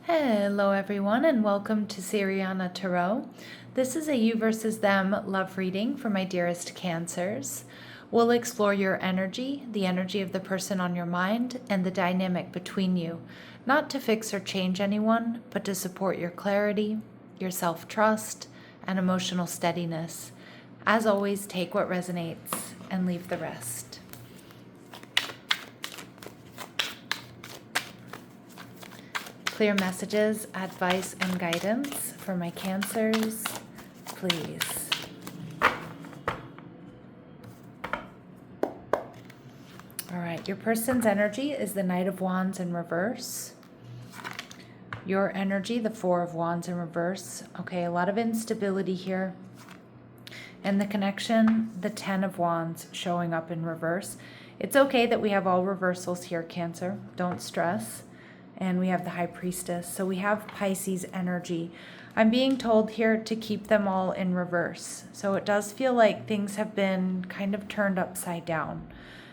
Hello everyone and welcome to Siriana Tarot. This is a you versus them love reading for my dearest Cancers. We'll explore your energy, the energy of the person on your mind, and the dynamic between you, not to fix or change anyone, but to support your clarity, your self-trust, and emotional steadiness. As always, take what resonates and leave the rest. Clear messages, advice, and guidance for my Cancers, please. All right, your person's energy is the Knight of Wands in reverse. Your energy, the Four of Wands in reverse. Okay, a lot of instability here. And the connection, the Ten of Wands showing up in reverse. It's okay that we have all reversals here, Cancer. Don't stress. And we have the High Priestess. So we have Pisces energy. I'm being told here to keep them all in reverse. So it does feel like things have been kind of turned upside down.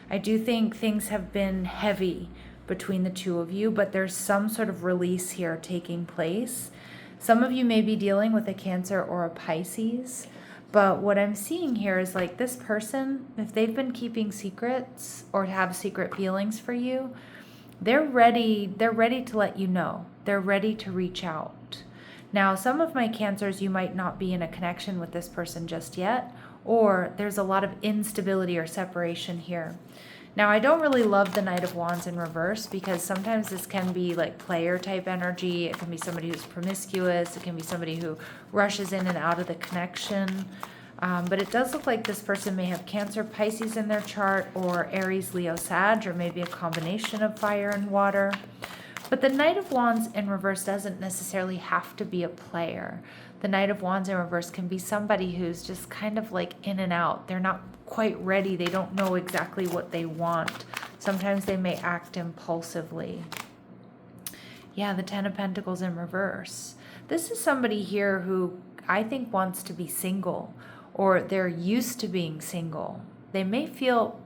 I do think things have been heavy between the two of you, but there's some sort of release here taking place. Some of you may be dealing with a Cancer or a Pisces, but what I'm seeing here is like this person, if they've been keeping secrets or have secret feelings for you, they're ready to let you know. They're ready to reach out. Now, some of my Cancers, you might not be in a connection with this person just yet, or there's a lot of instability or separation here. Now, I don't really love the Knight of Wands in reverse because sometimes this can be like player type energy. It can be somebody who's promiscuous. It can be somebody who rushes in and out of the connection. But it does look like this person may have Cancer, Pisces in their chart, or Aries, Leo, Sag, or maybe a combination of fire and water. But the Knight of Wands in reverse doesn't necessarily have to be a player. The Knight of Wands in reverse can be somebody who's just kind of like in and out. They're not quite ready. They don't know exactly what they want. Sometimes they may act impulsively. Yeah, the Ten of Pentacles in reverse. This is somebody here who I think wants to be single, or they're used to being single. They may feel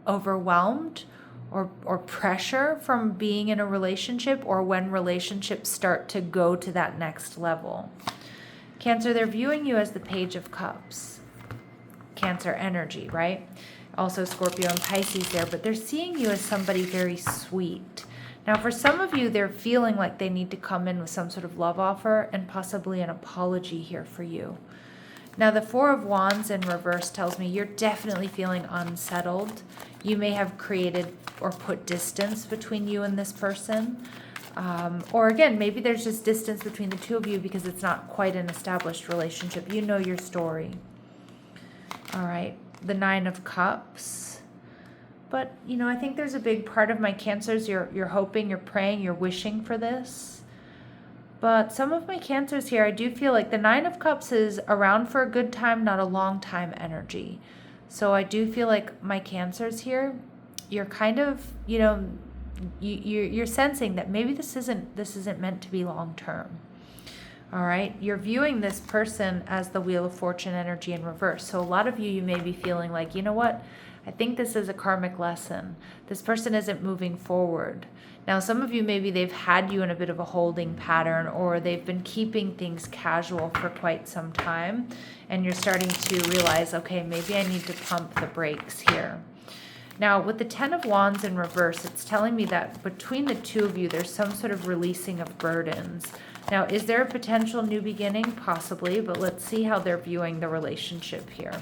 overwhelmed or pressure from being in a relationship, or when relationships start to go to that next level. Cancer, they're viewing you as the Page of Cups. Cancer energy, right? Also Scorpio and Pisces there, but they're seeing you as somebody very sweet. Now, for some of you, they're feeling like they need to come in with some sort of love offer and possibly an apology here for you. Now, the Four of Wands in reverse tells me you're definitely feeling unsettled. You may have created or put distance between you and this person. Or again, maybe there's just distance between the two of you because it's not quite an established relationship. You know your story. All right, the Nine of Cups. But, you know, I think there's a big part of my Cancers. You're hoping, you're praying, you're wishing for this. But some of my Cancers here, I do feel like the Nine of Cups is around for a good time, not a long time energy. So I do feel like my Cancers here, you're kind of, you know, you're sensing that maybe this isn't meant to be long term. All right, you're viewing this person as the Wheel of Fortune energy in reverse. So a lot of you may be feeling like, you know what? I think this is a karmic lesson. This person isn't moving forward. Now, some of you, maybe they've had you in a bit of a holding pattern, or they've been keeping things casual for quite some time, and you're starting to realize, okay, maybe I need to pump the brakes here. Now, with the Ten of Wands in reverse, it's telling me that between the two of you, there's some sort of releasing of burdens. Now, is there a potential new beginning? Possibly, but let's see how they're viewing the relationship here.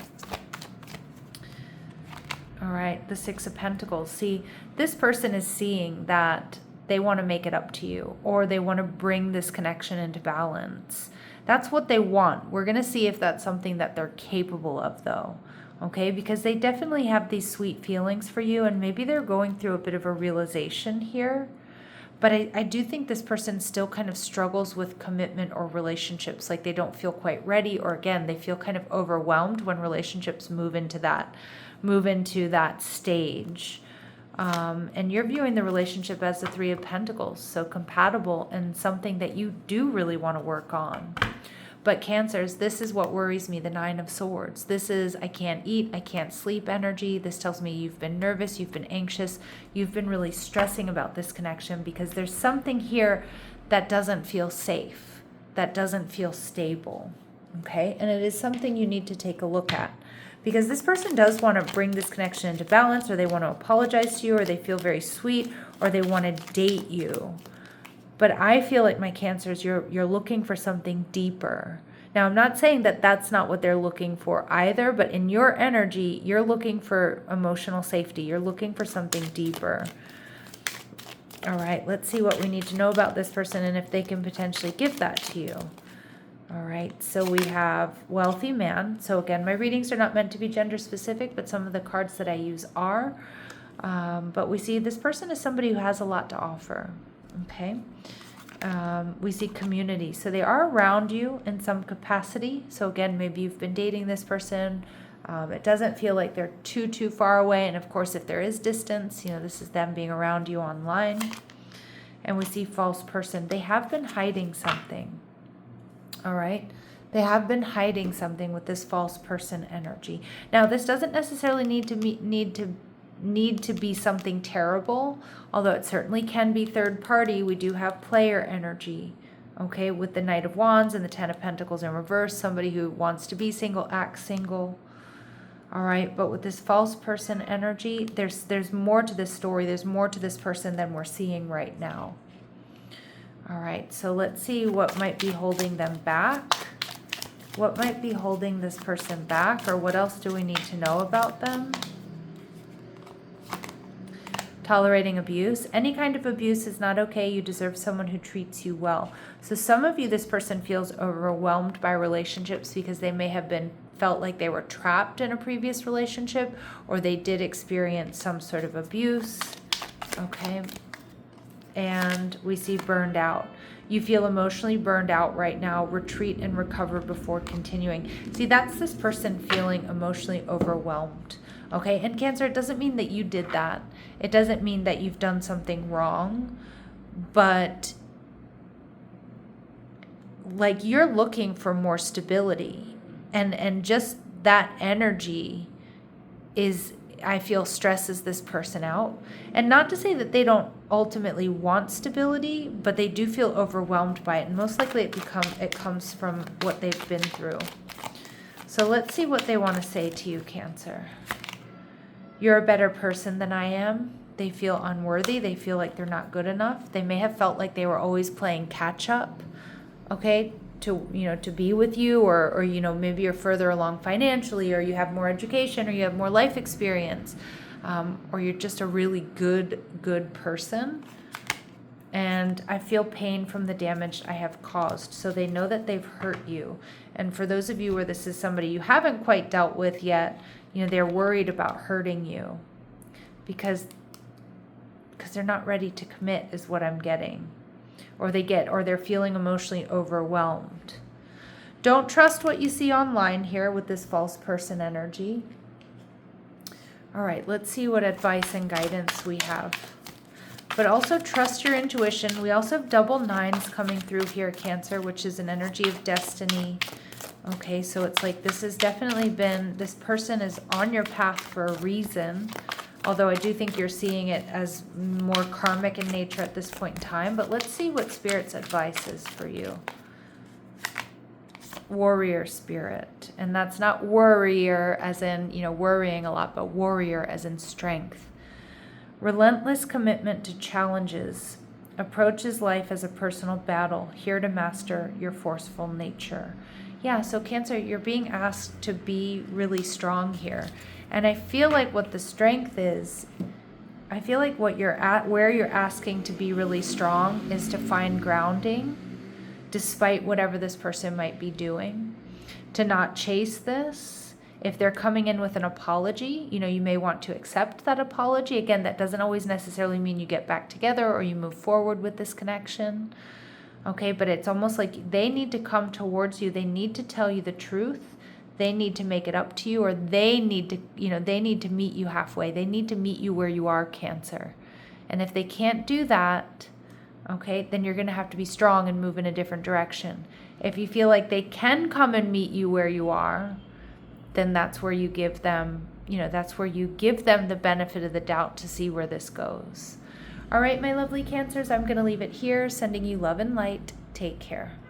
All right, the Six of Pentacles. See, this person is seeing that they want to make it up to you, or they want to bring this connection into balance. That's what they want. We're going to see if that's something that they're capable of, though. Okay, because they definitely have these sweet feelings for you, and maybe they're going through a bit of a realization here. But I do think this person still kind of struggles with commitment or relationships, like they don't feel quite ready, or again, they feel kind of overwhelmed when relationships move into that stage. And you're viewing the relationship as the Three of Pentacles, so compatible and something that you do really want to work on. But Cancers, this is what worries me, the Nine of Swords. This is I can't eat, I can't sleep energy. This tells me you've been nervous, you've been anxious, you've been really stressing about this connection because there's something here that doesn't feel safe, that doesn't feel stable, okay? And it is something you need to take a look at, because this person does want to bring this connection into balance, or they want to apologize to you, or they feel very sweet, or they want to date you. But I feel like, my Cancers, you're looking for something deeper. Now, I'm not saying that that's not what they're looking for either, but in your energy, you're looking for emotional safety. You're looking for something deeper. All right, let's see what we need to know about this person and if they can potentially give that to you. All right, so we have wealthy man. So again, my readings are not meant to be gender specific, but some of the cards that I use are. But we see this person is somebody who has a lot to offer. Okay. We see community. So they are around you in some capacity. So again, maybe you've been dating this person. It doesn't feel like they're too far away. And of course, if there is distance, this is them being around you online. And we see false person. They have been hiding something. All right. They have been hiding something with this false person energy. Now, this doesn't necessarily need to be something terrible, although it certainly can be third party. We do have player energy, okay, with the Knight of Wands and the Ten of Pentacles in reverse, somebody who wants to be single, acts single. All right, but with this false person energy, there's more to this story. There's more to this person than we're seeing right now. All right, so let's see what might be holding them back. What might be holding this person back, or what else do we need to know about them? Tolerating abuse. Any kind of abuse is not okay. You deserve someone who treats you well. So some of you, this person feels overwhelmed by relationships because they may have felt like they were trapped in a previous relationship, or they did experience some sort of abuse. Okay. And we see burned out. You feel emotionally burned out right now. Retreat and recover before continuing. See, that's this person feeling emotionally overwhelmed. Okay, and Cancer, it doesn't mean that you did that. It doesn't mean that you've done something wrong, but like, you're looking for more stability, and just that energy is, I feel, stresses this person out. And not to say that they don't ultimately want stability, but they do feel overwhelmed by it, and most likely it comes from what they've been through. So let's see what they want to say to you, Cancer. You're a better person than I am. They feel unworthy. They feel like they're not good enough. They may have felt like they were always playing catch up, okay, to be with you, or maybe you're further along financially, or you have more education, or you have more life experience, or you're just a really good person. And I feel pain from the damage I have caused. So they know that they've hurt you. And for those of you where this is somebody you haven't quite dealt with yet, they're worried about hurting you because they're not ready to commit, is what I'm getting. Or they're feeling emotionally overwhelmed. Don't trust what you see online here with this false person energy. All right, let's see what advice and guidance we have. But also trust your intuition. We also have double nines coming through here, Cancer, which is an energy of destiny. Okay, so it's like this person is on your path for a reason. Although I do think you're seeing it as more karmic in nature at this point in time. But let's see what Spirit's advice is for you. Warrior spirit. And that's not warrior as in, worrying a lot, but warrior as in strength. Relentless commitment to challenges. Approaches life as a personal battle. Here to master your forceful nature. Yeah, so Cancer, you're being asked to be really strong here. And I feel like what the strength is, I feel like where you're asking to be really strong is to find grounding, despite whatever this person might be doing. To not chase this. If they're coming in with an apology, you may want to accept that apology. Again, that doesn't always necessarily mean you get back together or you move forward with this connection. Okay, but it's almost like they need to come towards you. They need to tell you the truth. They need to make it up to you, or they need to meet you halfway. They need to meet you where you are, Cancer. And if they can't do that, okay, then you're going to have to be strong and move in a different direction. If you feel like they can come and meet you where you are, then that's where you give them, the benefit of the doubt to see where this goes. All right, my lovely Cancers, I'm going to leave it here, sending you love and light. Take care.